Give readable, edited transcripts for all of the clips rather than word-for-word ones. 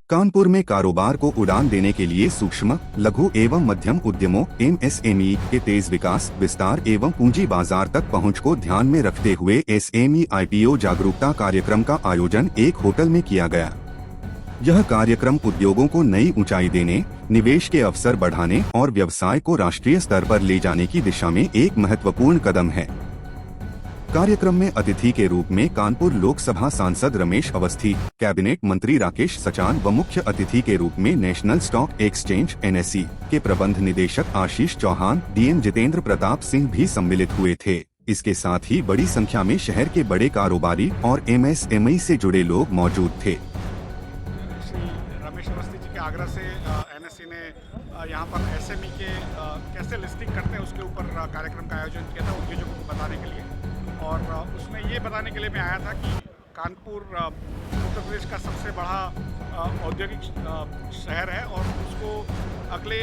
कानपुर में कारोबार को उड़ान देने के लिए सूक्ष्म, लघु एवं मध्यम उद्यमों (MSME) के तेज विकास, विस्तार एवं पूंजी बाजार तक पहुंच को ध्यान में रखते हुए SME IPO जागरूकता कार्यक्रम का आयोजन एक होटल में किया गया। यह कार्यक्रम उद्योगों को नई ऊंचाई देने, निवेश के अवसर बढ़ाने और व्यवसाय को राष्ट्रीय स्तर पर ले जाने की दिशा में एक महत्वपूर्ण कदम है। कार्यक्रम में अतिथि के रूप में कानपुर लोकसभा सांसद रमेश अवस्थी, कैबिनेट मंत्री राकेश सचान व मुख्य अतिथि के रूप में नेशनल स्टॉक एक्सचेंज (NSE) के प्रबंध निदेशक आशीष चौहान, DM जितेंद्र प्रताप सिंह भी सम्मिलित हुए थे। इसके साथ ही बड़ी संख्या में शहर के बड़े कारोबारी और MSME से जुड़े लोग मौजूद थे। रमेश अवस्थी जी के आग्रह से NSE ने यहाँ पर SME के कैसे लिस्टिंग करते हैं उसके ऊपर कार्यक्रम का आयोजन किया था उद्योगों को बताने के लिए। और उसमें ये बताने के लिए मैं आया था कि कानपुर उत्तर प्रदेश का सबसे बड़ा औद्योगिक शहर है और उसको अगले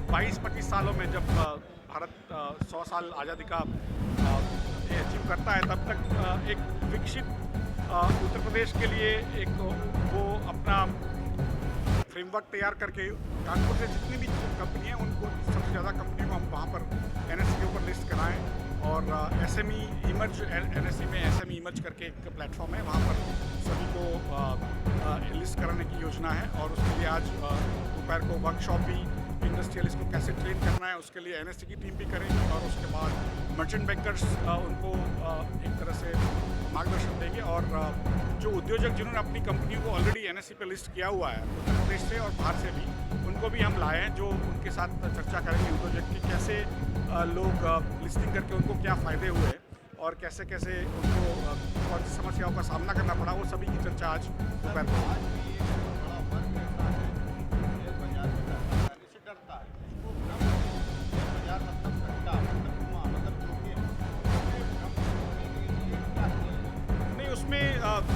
22-25 सालों में जब भारत 100 साल आज़ादी का अचीव करता है तब तक एक विकसित उत्तर प्रदेश के लिए एक वो अपना फ्रेमवर्क तैयार करके कानपुर से जितनी भी कंपनी हैं उनको सबसे ज़्यादा कंपनियों को हम वहाँ पर NSE के ऊपर लिस्ट कराएं और SME इमर्ज NSE में SME इमर्ज करके एक प्लेटफॉर्म है, वहाँ पर सभी को लिस्ट कराने की योजना है। और उसके लिए आज दोपहर को वर्कशॉप भी इंडस्ट्रियलिस्ट को कैसे ट्रेन करना है उसके लिए NSE की टीम भी करेगी और उसके बाद मर्चेंट बैंकर्स उनको एक तरह से मार्गदर्शन देंगे। और जो उद्योजक जिन्होंने अपनी कंपनियों को ऑलरेडी NSE पे लिस्ट किया हुआ है उत्तर प्रदेश से और बाहर से भी, उनको भी हम लाए हैं जो उनके साथ चर्चा करेंगे उद्योजक की कैसे लोग लिस्टिंग करके उनको क्या फ़ायदे हुए और कैसे कैसे उनको कौन सी समस्याओं का सामना करना पड़ा, वो सभी की चर्चा आज दोपहर को।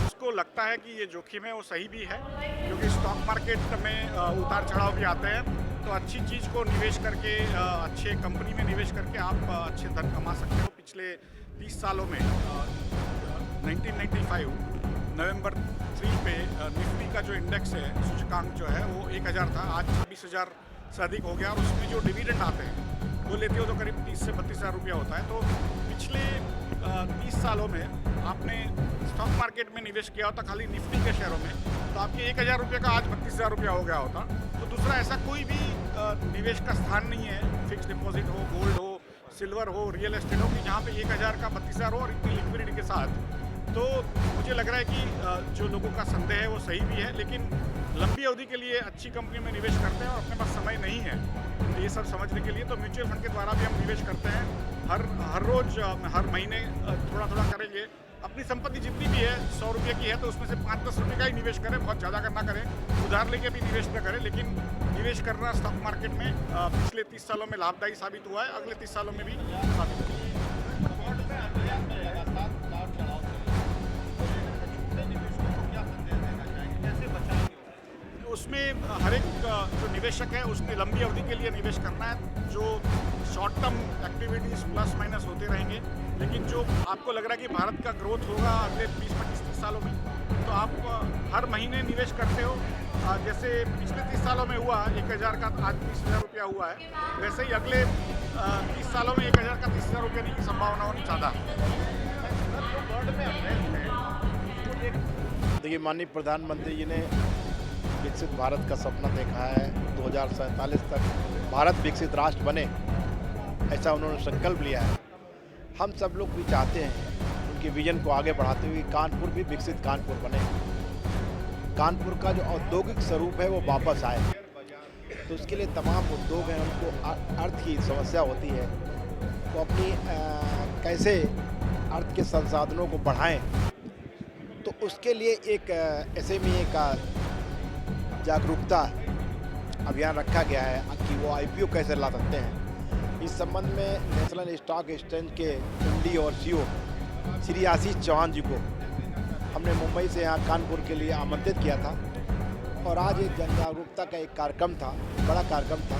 उसको लगता है कि ये जोखिम है वो सही भी है क्योंकि स्टॉक मार्केट में उतार चढ़ाव भी आते हैं, तो अच्छी चीज़ को निवेश करके अच्छे कंपनी में निवेश करके आप अच्छे धन कमा सकते हो। पिछले 30 सालों में 1995 नवंबर 3 पे निफ्टी का जो इंडेक्स है सूचकांक जो है वो 1000 था, आज 26,000 से अधिक हो गया। और उसमें जो डिविडेंड आते हैं वो लेते हो तो करीब 30 से 32,000 रुपया होता है। तो पिछले 30 सालों में आपने स्टॉक मार्केट में निवेश किया होता खाली निफ्टी के शेयरों में तो आपके 1,000 रुपये का आज 32,000 रुपया हो गया होता। तो दूसरा ऐसा कोई भी निवेश का स्थान नहीं है, फिक्स डिपॉजिट हो, गोल्ड हो, सिल्वर हो, रियल एस्टेट हो, कि जहाँ पे 1,000 का 32,000 हो और इतनी लिक्विडिटी के साथ। तो मुझे लग रहा है कि जो लोगों का संदेह है वो सही भी है, लेकिन लंबी अवधि के लिए अच्छी कंपनियों में निवेश करते हैं और अपने पास समय नहीं है ये सब समझने के लिए, तो म्यूचुअल फंड के द्वारा भी हम निवेश करते हैं। हर रोज़ हर महीने थोड़ा थोड़ा करेंगे। अपनी संपत्ति जितनी भी है 100 रुपये की है तो उसमें से 5-10 रुपये का ही निवेश करें, बहुत ज़्यादा करना करें, उधार लेके भी निवेश न करें। लेकिन निवेश करना स्टॉक मार्केट में पिछले 30 सालों में लाभदायी साबित हुआ है, अगले 30 सालों में भी साबित होगा। उसमें हर एक जो निवेशक है उसने लंबी अवधि के लिए निवेश करना है। जो short term activities plus minus होते रहेंगे, लेकिन जो आपको लग रहा है कि भारत का ग्रोथ होगा अगले 20-25-30 सालों में, तो आप हर महीने निवेश करते हो। जैसे पिछले 30 सालों में हुआ 1,000 का आज 30,000 रुपया हुआ है, वैसे ही अगले 30 सालों में 1,000 का 30,000 रुपये की संभावना होनी ज़्यादा। देखिए, माननीय प्रधानमंत्री जी ने विकसित भारत का सपना देखा है। 2047 तक भारत विकसित राष्ट्र बने, ऐसा उन्होंने संकल्प लिया है। हम सब लोग भी चाहते हैं उनके विजन को आगे बढ़ाते हुए कानपुर भी विकसित कानपुर बने। कानपुर का जो औद्योगिक स्वरूप है वो वापस आए, तो उसके लिए तमाम उद्योग हैं उनको अर्थ की समस्या होती है, तो अपनी कैसे अर्थ के संसाधनों को बढ़ाएं, तो उसके लिए एक SME का जागरूकता अभियान रखा गया है कि वो IPO कैसे ला सकते हैं। इस संबंध में नेशनल स्टॉक एक्सचेंज के MD और CEO श्री आशीष चौहान जी को हमने मुंबई से यहाँ कानपुर के लिए आमंत्रित किया था और आज एक जन जागरूकता का एक कार्यक्रम था, बड़ा कार्यक्रम था,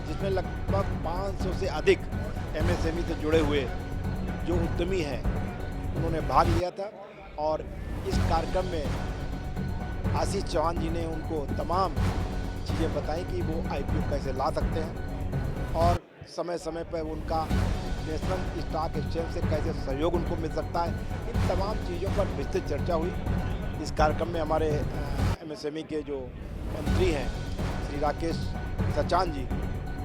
जिसमें लगभग 500 से अधिक MSME से जुड़े हुए जो उद्यमी हैं उन्होंने भाग लिया था। और इस कार्यक्रम में आशीष चौहान जी ने उनको तमाम चीज़ें बताई कि वो IPO कैसे ला सकते हैं और समय समय पर उनका नेशनल स्टॉक एक्सचेंज से कैसे सहयोग उनको मिल सकता है। इन तमाम चीज़ों पर विस्तृत चर्चा हुई। इस कार्यक्रम में हमारे MSME के जो मंत्री हैं श्री राकेश सचान जी,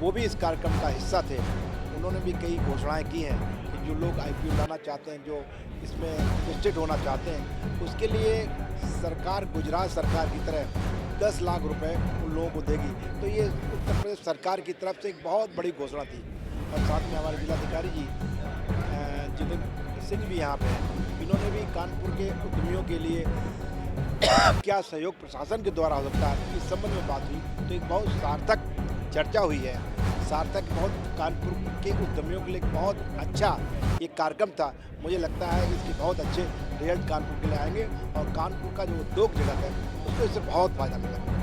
वो भी इस कार्यक्रम का हिस्सा थे। उन्होंने भी कई घोषणाएं की हैं कि जो लोग IPO लाना चाहते हैं, जो इसमें इन्वेस्टेड होना चाहते हैं, उसके लिए सरकार गुजरात सरकार की तरह 10 लाख रुपए उन लोगों को देगी। तो ये उत्तर प्रदेश सरकार की तरफ से एक बहुत बड़ी घोषणा थी। और साथ में हमारे जिलाधिकारी जी जितिन सिंह भी यहाँ पे हैं। इन्होंने भी कानपुर के उद्यमियों के लिए क्या सहयोग प्रशासन के द्वारा हो सकता है, इस संबंध में बात हुई। तो एक बहुत सार्थक चर्चा हुई है। सार्थक बहुत कानपुर के उद्यमियों के लिए बहुत अच्छा एक कार्यक्रम था। मुझे लगता है कि इसके बहुत अच्छे रिजल्ट कानपुर के लिए आएंगे और कानपुर का जो उद्योग जगत है उसको इससे बहुत फायदा मिलेगा।